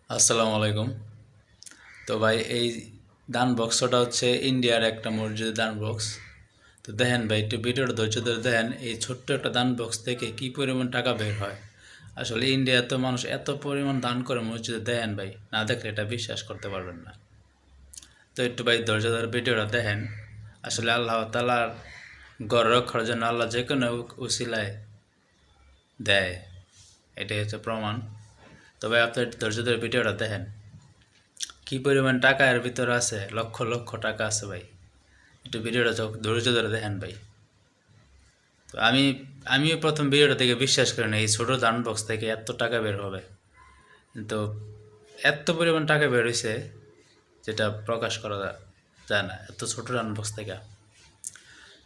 আসসালামু আলাইকুম। তো ভাই এই দান বক্সটা হচ্ছে ইন্ডিয়ার একটা মসজিদের দান বক্স। তো দেখেন ভাই, একটু ভিডিওটা ধৈর্য ধরে দেখেন, এই ছোট্ট একটা দান বক্স থেকে কি পরিমাণ টাকা বের হয়। আসলে ইন্ডিয়াতে মানুষ এত পরিমাণ দান করে মসজিদে, দেখেন ভাই, না দেখলে এটা বিশ্বাস করতে পারবেন না। তো একটু ভাই ধৈর্য ধরে ভিডিওটা দেখেন। আসলে আল্লাহ তাআলার ঘর রক্ষার জন্য আল্লাহ যে কোনো উসিলায় দেয়, এটাই হচ্ছে প্রমাণ। তবে আপনি একটু ধৈর্য ধরে ভিডিওটা দেখেন, কি পরিমাণ টাকা এর ভিতরে আছে, লক্ষ লক্ষ টাকা আছে ভাই। একটু ভিডিওটা ধৈর্য ধরে দেখেন ভাই। তো আমিও প্রথম ভিডিওটা থেকে বিশ্বাস করি না এই ছোটো দান বক্স থেকে এত টাকা বের হবে, কিন্তু এত পরিমাণ টাকা বের হয়েছে যেটা প্রকাশ করা যায় না, এত ছোটো দান বক্স থেকে।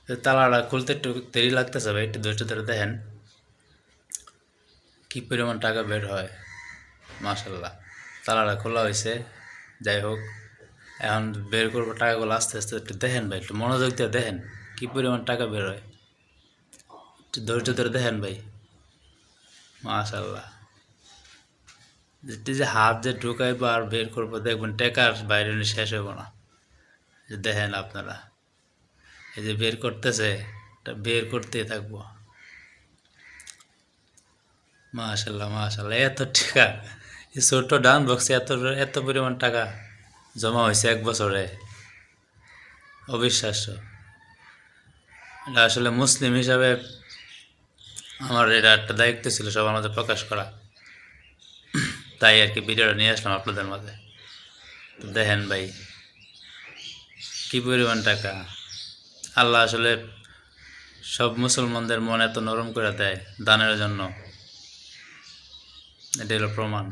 তো তালাটা খুলতে একটু দেরি লাগতেছে ভাই, একটু ধৈর্য ধরে দেখেন কি পরিমাণ টাকা বের হয়। মাশাল্লাহ, তালাটা খোলা হয়েছে। যাই হোক, এখন বের করবো টাকাগুলো আস্তে আস্তে। একটু দেখেন ভাই, একটু মনোযোগ দিয়ে দেখেন কি পরিমাণ টাকা বের হয়। একটু ধৈর্য ধরে দেখেন ভাই। মাশাল্লাহ, যেটি যে হাত যে ঢুকাইবো আর বের করবো, দেখবেন টেকার বাইরে শেষ হইব না। যে দেখেন আপনারা, এই যে বের করতেছে, এটা বের করতেই থাকবো। মাশাল্লাহ মাশাল্লাহ, এত টাকা এই ছোট্ট ডান বক্সে এত এত পরিমাণ টাকা জমা হয়েছে এক বছরে, অবিশ্বাস্য। এটা আসলে মুসলিম হিসাবে আমার এটা একটা দায়িত্ব ছিল সবার মাঝে প্রকাশ করা, তাই আর কি ভিডিওটা নিয়ে আসলাম আপনাদের মাঝে। তো দেখেন ভাই কি পরিমাণ টাকা। আল্লাহ আসলে সব মুসলমানদের মন এত নরম করে দেয় দানের জন্য, এটা হলো প্রমাণ।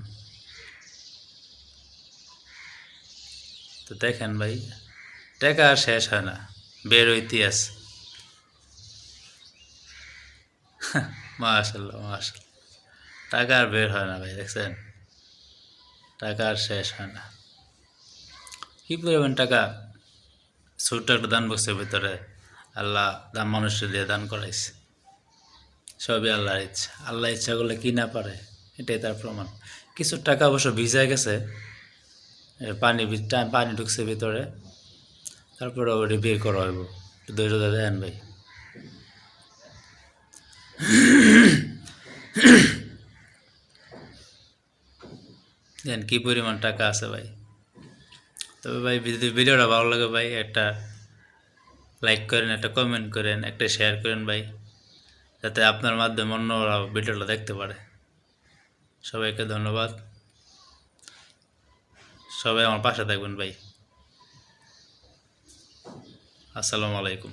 তো দেখেন ভাই, টাকা আর শেষ হয় না, বের ইতিহাস। মাশাল্লাহ মাশাল্লাহ, টাকা আর বের হয় না ভাই, দেখছেন, টাকা আর শেষ হয় না। কি পরিমাণ টাকা ছোট্ট একটা দান বক্সের ভিতরে আল্লাহ দান মানুষের দিয়ে দান করাইছে। সবই আল্লাহর ইচ্ছা, আল্লাহ ইচ্ছা করলে কি না পারে, এটাই তার প্রমাণ। কিছু টাকা অবশ্য ভিজে গেছে, পানি ঢুকছে ভিতরে, তারপরে ওটা বের করা হইব। একটু ধৈর্য ধরে দেখেন ভাই। দেখেন কি পরিমাণ টাকা আছে ভাই। তবে ভাই যদি ভিডিওটা ভালো লাগে ভাই, একটা লাইক করেন, একটা কমেন্ট করেন, একটা শেয়ার করেন ভাই, যাতে আপনার মাধ্যমে অন্যরা ভিডিওটা দেখতে পারে। সবাইকে ধন্যবাদ। সবাই আমার পাশে থাকবেন ভাই। আসসালামু আলাইকুম।